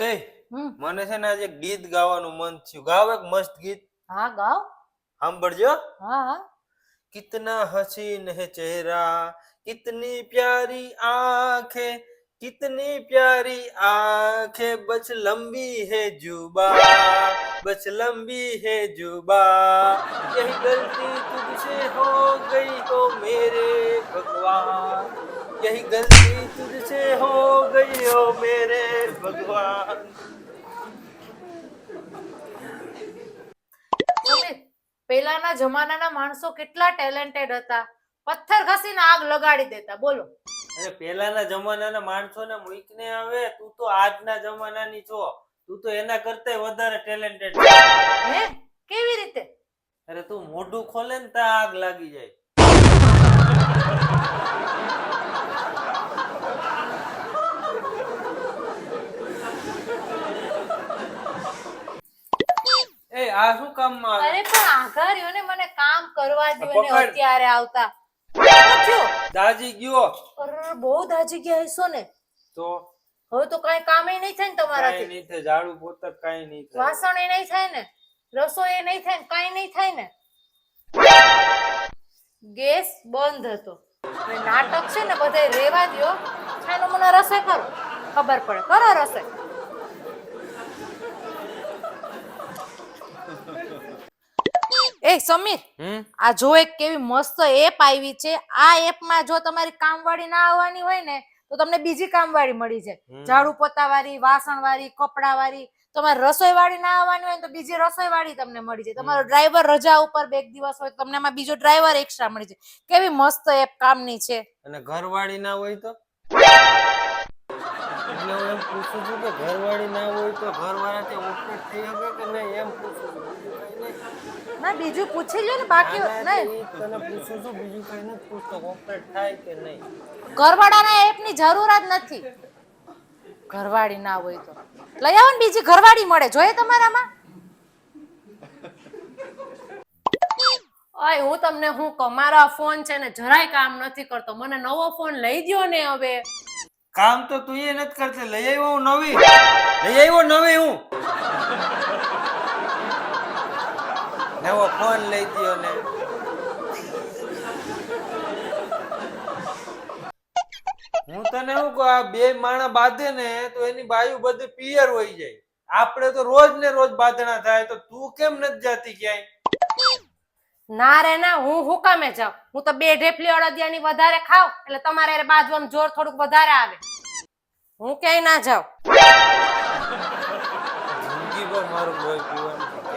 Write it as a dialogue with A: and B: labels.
A: એ મને છે ને આજે ગીત ગાવાનું મન થયું. ગાવ એક મસ્ત ગીત.
B: હા ગાઓ.
A: સાંભળજો.
B: હા હા.
A: कितना हसीन है चेहरा, कितनी प्यारी आंखें, कितनी प्यारी आंखें, बस लंबी है जुबान, बस लंबी है जुबान, यही गलती तुझसे हो गई हो मेरे भगवान, यही गलती तुझसे हो गई हो मेरे भगवान.
B: સમીર, પહેલાના જમાનાના માણસો કેટલા ટેલેન્ટેડ હતા. પથ્થર ઘસીને આગ લગાડી દેતા. બોલો.
A: અરે પેલાના જમાનાના માણસોને મૂકને આવે, તું તો આજના જમાનાની છો. તું તો એના કરતા વધારે ટેલેન્ટેડ છે.
B: હે? કેવી રીતે?
A: અરે તું મોઢું ખોલે ને ત્યાં આગ લાગી જાય. એ આ શું કામમાં આવે?
B: અરે પણ આઘાર્યોને મને કામ કરવા દ્યો ને
A: પકડ.
B: અત્યારે આવતા. શું થયું?
A: દાજી ગયો
B: અરે બહુ દાજી ગયા હશો ને.
A: તો
B: હવે તો કઈ કામ નહીં થાય ને
A: કાઈ
B: તમારાથી.
A: નહીં થાય, ઝાડુ પોતા કાઈ નહીં થાય.
B: વાસણ એ નહીં થાય ને, રસોઈ એ નહીં થાય ને, કઈ નહીં થાય ને. ગેસ બંધ હતો. હવે નાટક છે ને બધાય રેવા દ્યો. છાનો મને રસોઈ કરો, ખબર પડે. કરો રસોઈ. એ સમીર, આ જો એક કેવી મસ્ત એપ આવી છે. આ એપમાં જો તમારી કામવાળી ના આવવાની હોય ને તો તમને બીજી કામવાળી મળી જાય. ઝાડુ પોતા વાળી, વાસણ વાળી, કપડા વાળી. તમારે રસોઈ વાળી ના આવવાની હોય તો બીજી રસોઈ વાળી તમને મળી જાય. તમારો ડ્રાઈવર રજા ઉપર બે દિવસ હોય તો તમને એમાં બીજો ડ્રાઈવર એક્સ્ટ્રા મળી જાય. કેવી મસ્ત એપ કામની છે.
A: અને ઘરવાળી ના હોય તો? એટલે હું એમ પૂછું છું કે ઘરવાળી ના હોય તો ઘરવાળાથી ઓપરેટ થઈ શકે કે નહીં, એમ પૂછું છું. બીજું કઈ નહીં.
B: ના બીજું પૂછી લ્યો ને, બાકી
A: ના, ના,
B: નહીં.
A: ઈ તને પૂછું છું, બીજું કઈ નથી પૂછતો. ઓપરેટ થાય કે નહીં.
B: ઘરવાળાના એપની જરૂર જ નથી. ઘરવાળી ના હોય તો લઈ આવો ને, બીજી ઘરવાળી મળે. જોઈએ તમારામાં? ઓય હું તમને હું કહું, મારો આ ફોન છે ને જરાય કામ નથી કરતો. મને નવો ફોન લઈ દ્યો ને હવે.
A: કામ તો તું એ નથી કરતી. લઈ આવ્યો હું નવી. લઈ આવ્યો નવી હું. નવો ફોન લઈ દ્યો ને. હું તને શું કહું, આ બે માણા બાંધે ને તો એની બાયુ બધી પિયર હોય જાય. આપણે તો રોજ ને રોજ બાંધણા થાય, તો તું કેમ નથી જાતી ક્યાંય?
B: ના રે ના, હું કામે જાઉં? હું તો બે ઢેફલી અડદિયાની વધારે ખાવ એટલે તમારે હારે બાજવાનું જોર થોડુંક વધારે આવે. હું ક્યાંય ના જાઉં.
A: જિંદગી પર મારું લોહી પીવાનું છે.